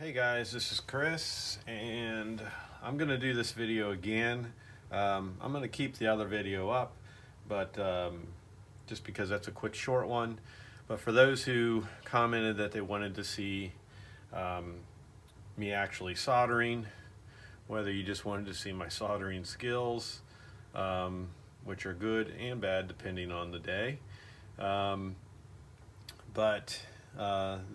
Hey guys, this is Chris, and I'm going to do this video again. I'm going to keep the other video up, but just because that's a quick short one. But for those who commented that they wanted to see me actually soldering, whether you just wanted to see my soldering skills, which are good and bad depending on the day, that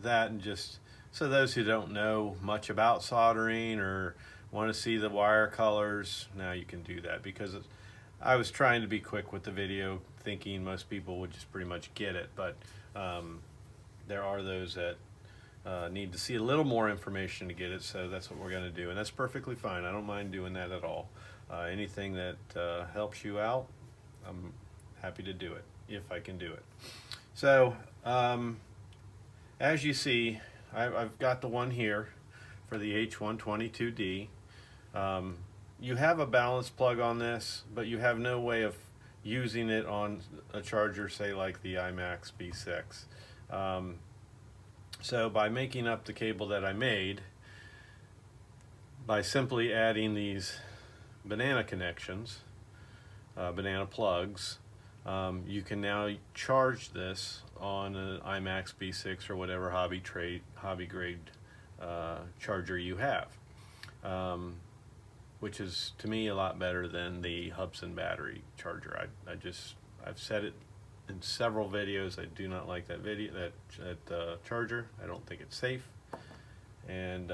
and just so those who don't know much about soldering or want to see the wire colors, now you can do that, because I was trying to be quick with the video, thinking most people would just pretty much get it, but there are those that need to see a little more information to get it, so that's what we're going to do, and that's perfectly fine. I don't mind doing that at all. Anything that helps you out, I'm happy to do it, if I can do it. So as you see, I've got the one here for the H122D. You have a balance plug on this, but you have no way of using it on a charger, say like the iMax B6. So by making up the cable that I made, by simply adding these banana connections, banana plugs, you can now charge this on an iMax B6 or whatever hobby grade charger you have, which is to me a lot better than the Hubsan battery charger. I've said it in several videos. I do not like that charger. I don't think it's safe, and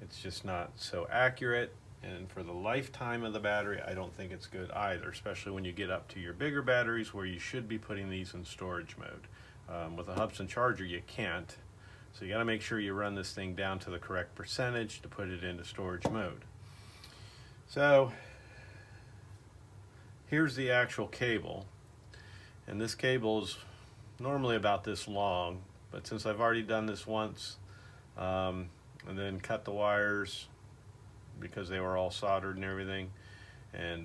it's just not so accurate. And for the lifetime of the battery, I don't think it's good either, especially when you get up to your bigger batteries where you should be putting these in storage mode. With a Hubsan charger, you can't. So you got to make sure you run this thing down to the correct percentage to put it into storage mode. So here's the actual cable. And this cable is normally about this long, but since I've already done this once, and then cut the wires because they were all soldered and everything, and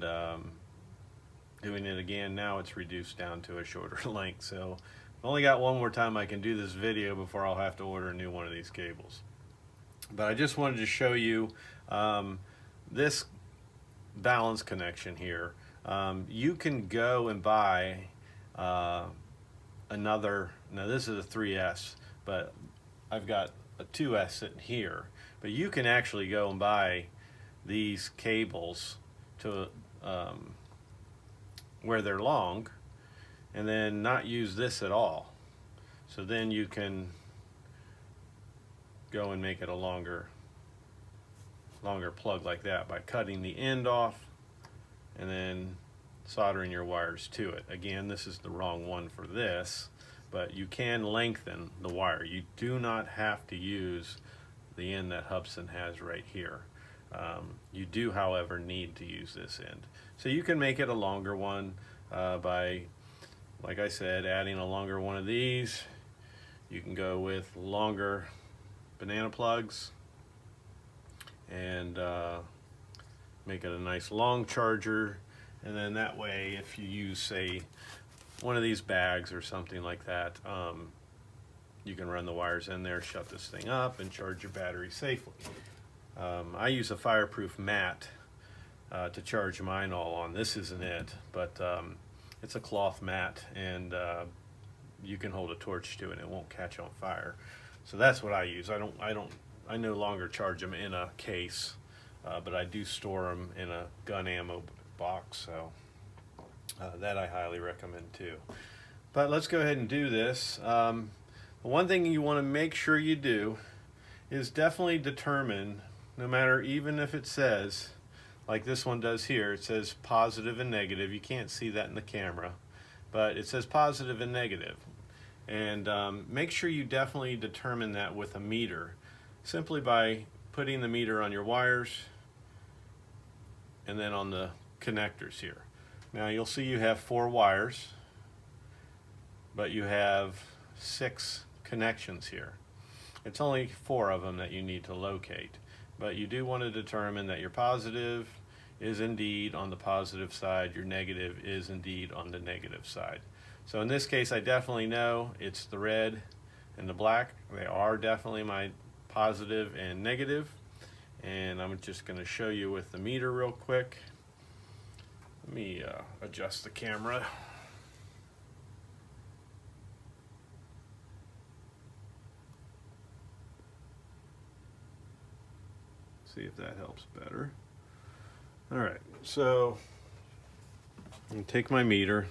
doing it again now, it's reduced down to a shorter length. So I've only got one more time I can do this video before I'll have to order a new one of these cables. But I just wanted to show you this balance connection here. You can go and buy another, now this is a 3S, but I've got a 2S sitting here, but you can actually go and buy these cables to where they're long, and then not use this at all. So then you can go and make it a longer plug like that by cutting the end off and then soldering your wires to it. Again, this is the wrong one for this, but you can lengthen the wire. You do not have to use the end that Hubsan has right here. You do, however, need to use this end. So you can make it a longer one by, like I said, adding a longer one of these. You can go with longer banana plugs and make it a nice long charger. And then that way, if you use, say, one of these bags or something like that, you can run the wires in there, shut this thing up, and charge your battery safely. I use a fireproof mat to charge mine all on. This isn't it, but it's a cloth mat, and you can hold a torch to it and it won't catch on fire. So that's what I use. I no longer charge them in a case, but I do store them in a gun ammo box, so that I highly recommend too. But let's go ahead and do this. The one thing you want to make sure you do is definitely determine, no matter, even if it says, like this one does here, it says positive and negative. You can't see that in the camera, but it says positive and negative. And make sure you definitely determine that with a meter, simply by putting the meter on your wires and then on the connectors here. Now you'll see you have 4 wires, but you have 6 connections here. It's only 4 of them that you need to locate, but you do want to determine that your positive is indeed on the positive side, your negative is indeed on the negative side. So in this case, I definitely know it's the red and the black, they are definitely my positive and negative. And I'm just going to show you with the meter real quick. Let me adjust the camera. See if that helps better. All right, so I'm going to take my meter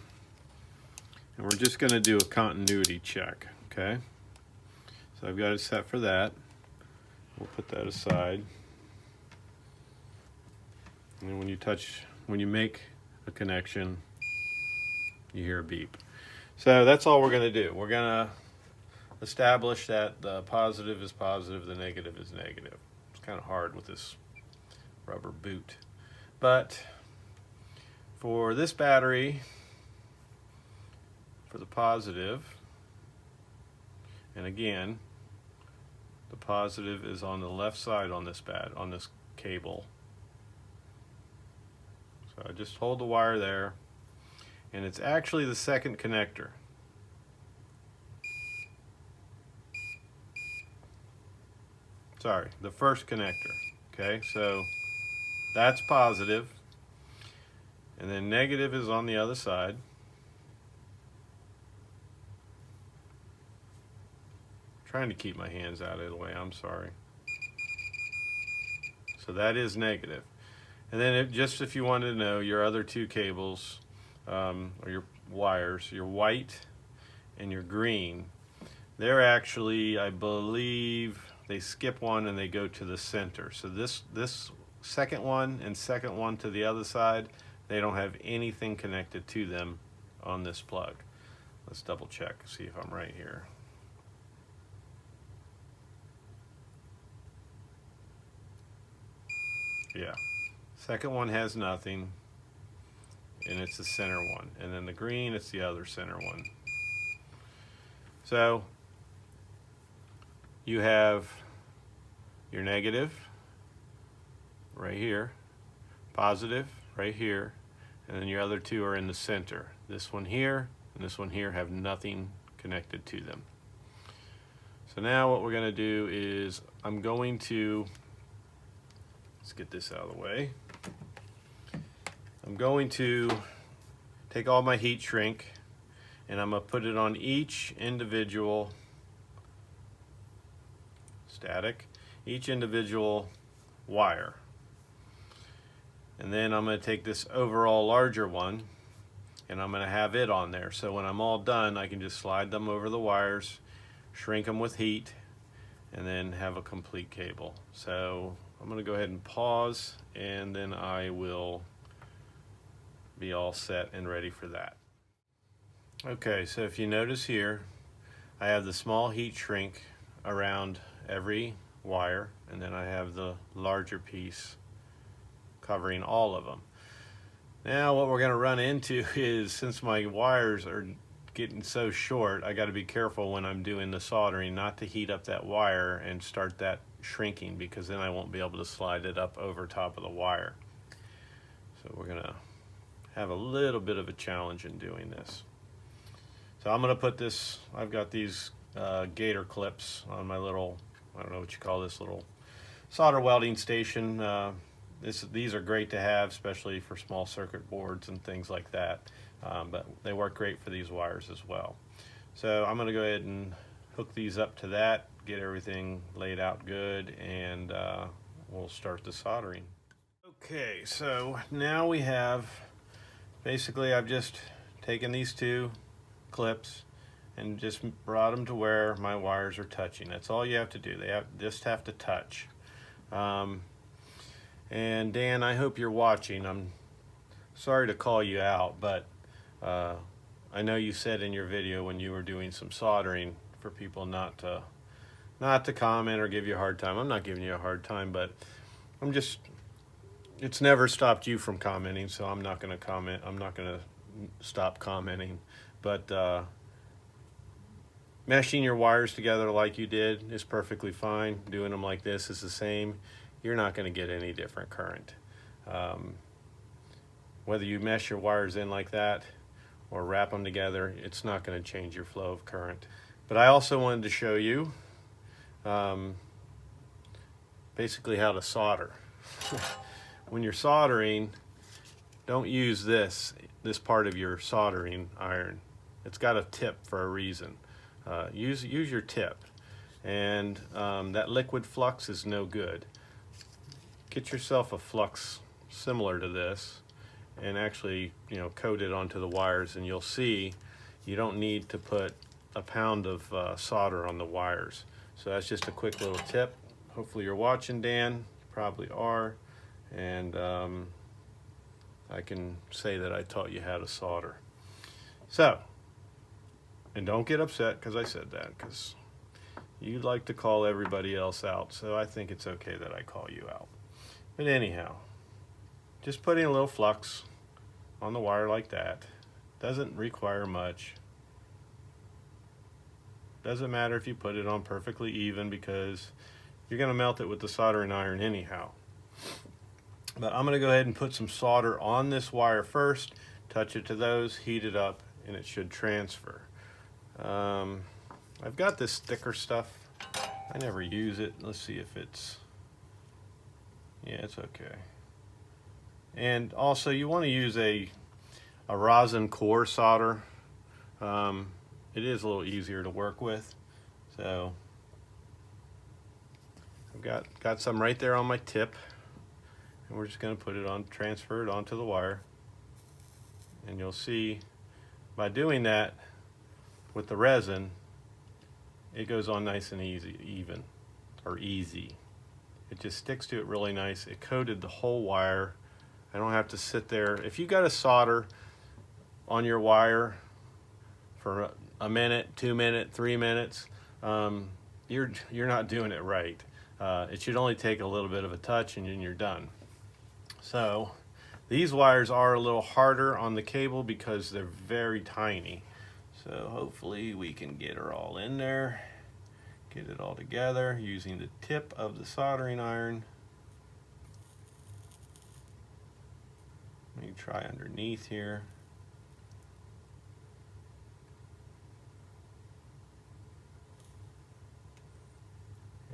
and we're just going to do a continuity check, okay? So I've got it set for that. We'll put that aside. And then when you make a connection, you hear a beep. So that's all we're going to do. We're going to establish that the positive is positive, the negative is negative. It's kind of hard with this rubber boot. But for this battery, for the positive, and again, the positive is on the left side on this cable. So I just hold the wire there, and it's actually the second connector. Sorry, the first connector. Okay, so that's positive, and then negative is on the other side. I'm trying to keep my hands out of the way, I'm sorry. So that is negative. And then just if you wanted to know, your other two cables, or your wires, your white and your green, they're actually, I believe, they skip one and they go to the center. So this second one and second one to the other side, they don't have anything connected to them on this plug. Let's double check, see if I'm right here. Yeah, second one has nothing, and it's the center one. And then the green, it's the other center one. So you have your negative right here, positive right here, and then your other two are in the center. This one here and this one here have nothing connected to them. So now what we're going to do is let's get this out of the way. I'm going to take all my heat shrink and I'm going to put it on each individual each individual wire. And then I'm going to take this overall larger one and I'm going to have it on there. So when I'm all done, I can just slide them over the wires, shrink them with heat, and then have a complete cable. So I'm going to go ahead and pause, and then I will be all set and ready for that. Okay, so if you notice here, I have the small heat shrink around every wire, and then I have the larger piece covering all of them. Now what we're going to run into is, since my wires are getting so short, I got to be careful when I'm doing the soldering not to heat up that wire and start that shrinking, because then I won't be able to slide it up over top of the wire. So we're going to have a little bit of a challenge in doing this. So I'm going to put this, I've got these gator clips on my little, I don't know what you call this, little solder welding station. These are great to have, especially for small circuit boards and things like that. But they work great for these wires as well. So I'm going to go ahead and hook these up to that, get everything laid out good, and we'll start the soldering. Okay, so now we have, basically I've just taken these two clips and just brought them to where my wires are touching. That's all you have to do. They just have to touch. And Dan, I hope you're watching. I'm sorry to call you out, but I know you said in your video when you were doing some soldering for people not to comment or give you a hard time. I'm not giving you a hard time, but it's never stopped you from commenting, so I'm not going to comment. I'm not going to stop commenting. But meshing your wires together like you did is perfectly fine. Doing them like this is the same. You're not going to get any different current. Whether you mesh your wires in like that or wrap them together, it's not going to change your flow of current. But I also wanted to show you basically how to solder. When you're soldering, don't use this part of your soldering iron. It's got a tip for a reason. Use your tip, and that liquid flux is no good. Get yourself a flux similar to this, and actually, coat it onto the wires, and you'll see you don't need to put a pound of solder on the wires. So that's just a quick little tip. Hopefully you're watching, Dan. You probably are, and I can say that I taught you how to solder. So, and don't get upset because I said that, because you like to call everybody else out, so I think it's okay that I call you out. But anyhow, just putting a little flux on the wire like that doesn't require much. Doesn't matter if you put it on perfectly even, because you're going to melt it with the soldering iron anyhow. But I'm going to go ahead and put some solder on this wire first, touch it to those, heat it up, and it should transfer. I've got this thicker stuff. I never use it. Let's see if it's, yeah, it's okay. And also you want to use a rosin core solder. It is a little easier to work with. So I've got some right there on my tip, and we're just going to put it on, transfer it onto the wire. And you'll see by doing that with the resin, it goes on nice and easy. It just sticks to it really nice. It coated the whole wire. I don't have to sit there. If you got to solder on your wire for a minute, 2 minutes, 3 minutes, you're not doing it right. It should only take a little bit of a touch, and then you're done. So these wires are a little harder on the cable because they're very tiny. So hopefully we can get her all in there, get it all together using the tip of the soldering iron. Let me try underneath here.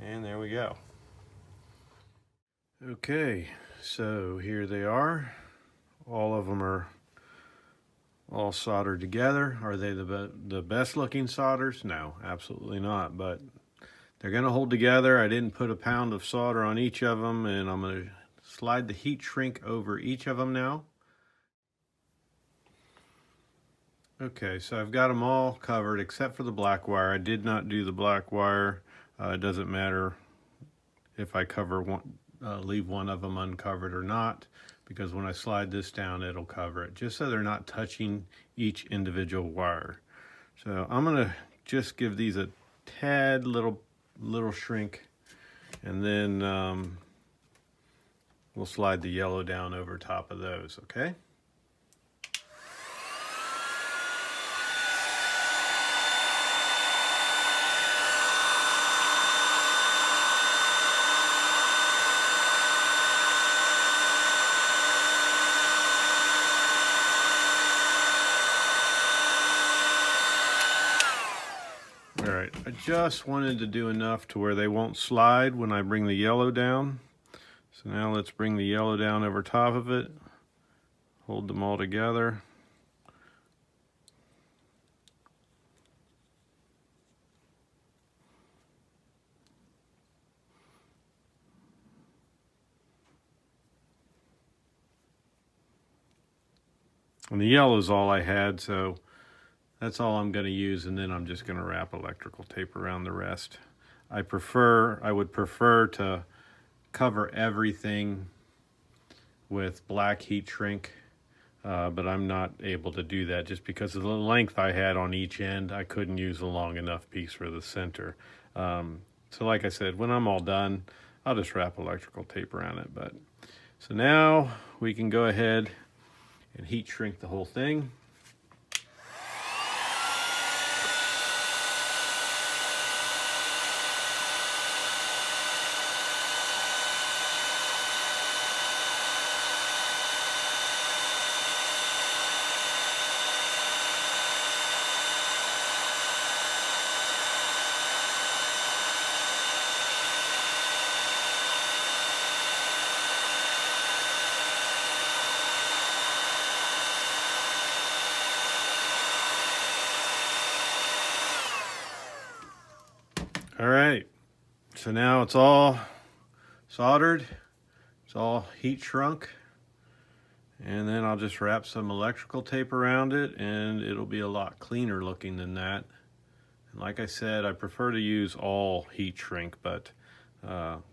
And there we go. Okay, so here they are. All of them are all soldered together. Are they the best looking solders? No, absolutely not, but they're going to hold together. I didn't put a pound of solder on each of them, and I'm going to slide the heat shrink over each of them now. Okay, so I've got them all covered except for the black wire. I did not do the black wire. It doesn't matter if I cover one, leave one of them uncovered or not, because when I slide this down, it'll cover it, just so they're not touching each individual wire. So I'm gonna just give these a tad little shrink, and then we'll slide the yellow down over top of those, okay? Alright, I just wanted to do enough to where they won't slide when I bring the yellow down. So now let's bring the yellow down over top of it. Hold them all together. And the yellow is all I had, so that's all I'm going to use, and then I'm just going to wrap electrical tape around the rest. I would prefer to cover everything with black heat shrink, but I'm not able to do that just because of the length I had on each end. I couldn't use a long enough piece for the center. So like I said, when I'm all done, I'll just wrap electrical tape around it. But so now we can go ahead and heat shrink the whole thing. so now it's all soldered, it's all heat shrunk, and then I'll just wrap some electrical tape around it and it'll be a lot cleaner looking than that. And like I said, I prefer to use all heat shrink, but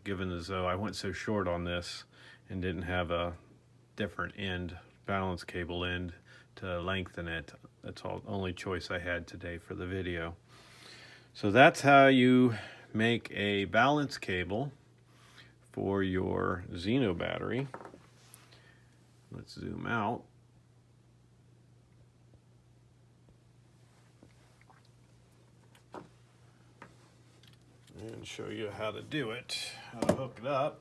given as though I went so short on this and didn't have a different end, balance cable end, to lengthen it, that's the only choice I had today for the video. So that's how you make a balance cable for your ZINO battery. Let's zoom out. And show you how to do it, how to hook it up.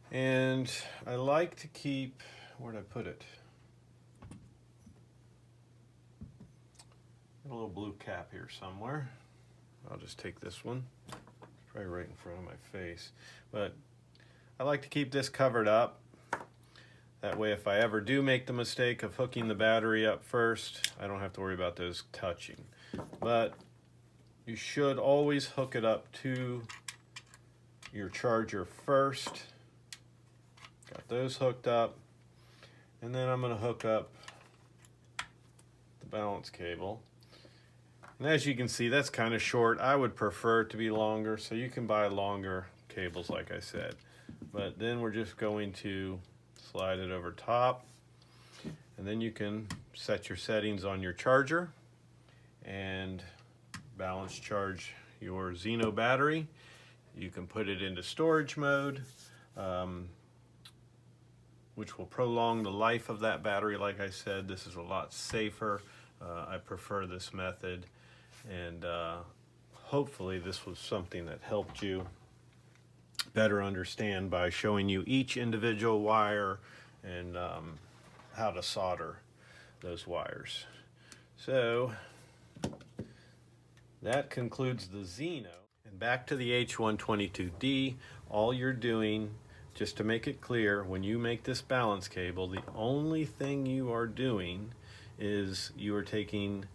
And I like to keep, where'd I put it? A little blue cap here somewhere. I'll just take this one. It's probably right in front of my face. But I like to keep this covered up. That way if I ever do make the mistake of hooking the battery up first, I don't have to worry about those touching. But you should always hook it up to your charger first. Got those hooked up. And then I'm going to hook up the balance cable. And as you can see, that's kind of short. I would prefer it to be longer, so you can buy longer cables like I said. But then we're just going to slide it over top, and then you can set your settings on your charger and balance charge your ZINO battery. You can put it into storage mode, which will prolong the life of that battery. Like I said, this is a lot safer. I prefer this method, and hopefully this was something that helped you better understand by showing you each individual wire and how to solder those wires. So that concludes the ZINO. And back to the H122D, all you're doing, just to make it clear, when you make this balance cable, the only thing you are doing is you are taking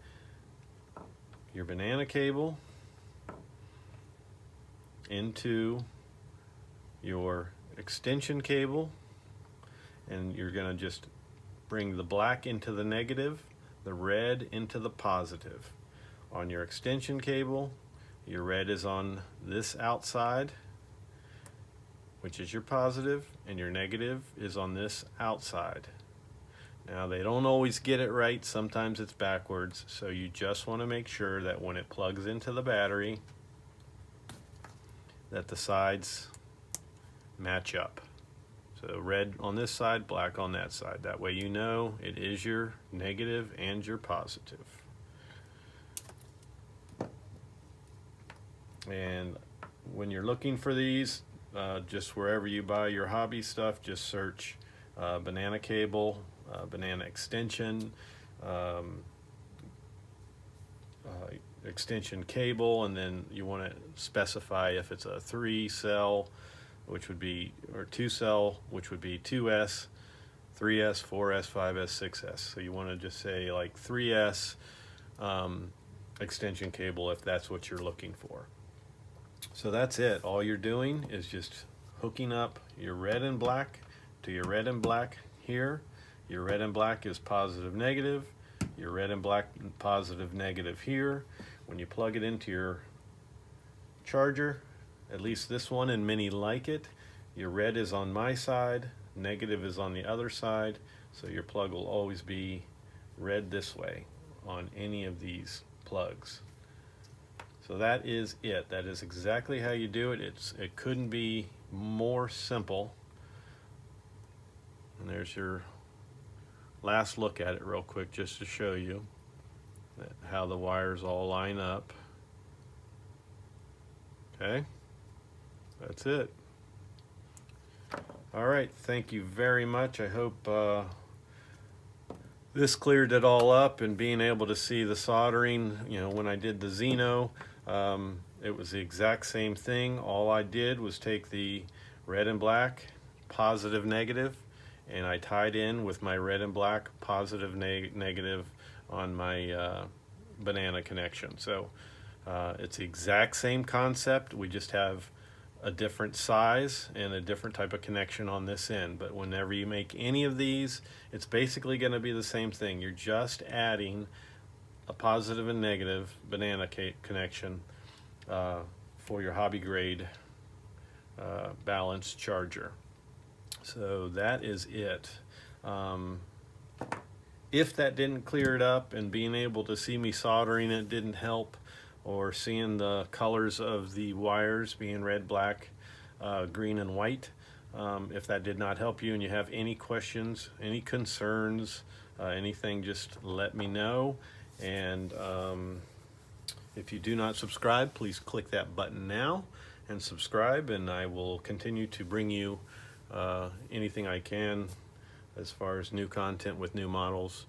your banana cable into your extension cable, and you're going to just bring the black into the negative, the red into the positive. On your extension cable, your red is on this outside, which is your positive, and your negative is on this outside. Now they don't always get it right, sometimes it's backwards, so you just want to make sure that when it plugs into the battery that the sides match up. So red on this side, black on that side. That way you know it is your negative and your positive. And when you're looking for these, just wherever you buy your hobby stuff, just search banana cable, banana extension, extension cable, and then you want to specify if it's a 3-cell, which would be, or 2-cell, which would be 2S, 3S, 4S, 5S, 6S. So you want to just say like 3S extension cable if that's what you're looking for. So that's it. All you're doing is just hooking up your red and black to your red and black here. Your red and black is positive, negative. Your red and black, positive, negative here. When you plug it into your charger, at least this one and many like it, your red is on my side, negative is on the other side, so your plug will always be red this way on any of these plugs. So that is it. That is exactly how you do it. It couldn't be more simple. And there's your last look at it real quick, just to show you how the wires all line up. Okay, that's it. All right, thank you very much. I hope this cleared it all up, and being able to see the soldering, you know, when I did the ZINO, it was the exact same thing. All I did was take the red and black, positive, negative, and I tied in with my red and black, positive, negative on my banana connection. So It's the exact same concept, we just have a different size and a different type of connection on this end. But whenever you make any of these, it's basically going to be the same thing. You're just adding a positive and negative banana connection for your hobby grade balanced charger. So that is it. If that didn't clear it up and being able to see me soldering it didn't help, or seeing the colors of the wires being red, black, green, and white, if that did not help you and you have any questions, any concerns, anything, just let me know. And if you do not subscribe, please click that button now and subscribe, and I will continue to bring you anything I can as far as new content with new models.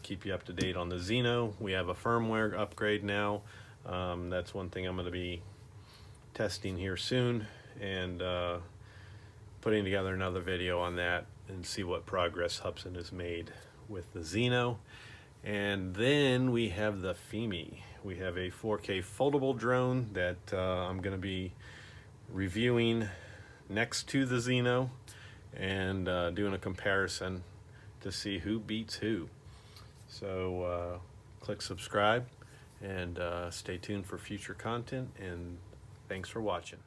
Keep you up to date on the ZINO. We have a firmware upgrade now. That's one thing I'm going to be testing here soon, and putting together another video on that and see what progress Hubsan has made with the ZINO. And then we have the FIMI. We have a 4K foldable drone that I'm going to be reviewing next to the ZINO, and doing a comparison to see who beats who. So click subscribe and stay tuned for future content, and thanks for watching.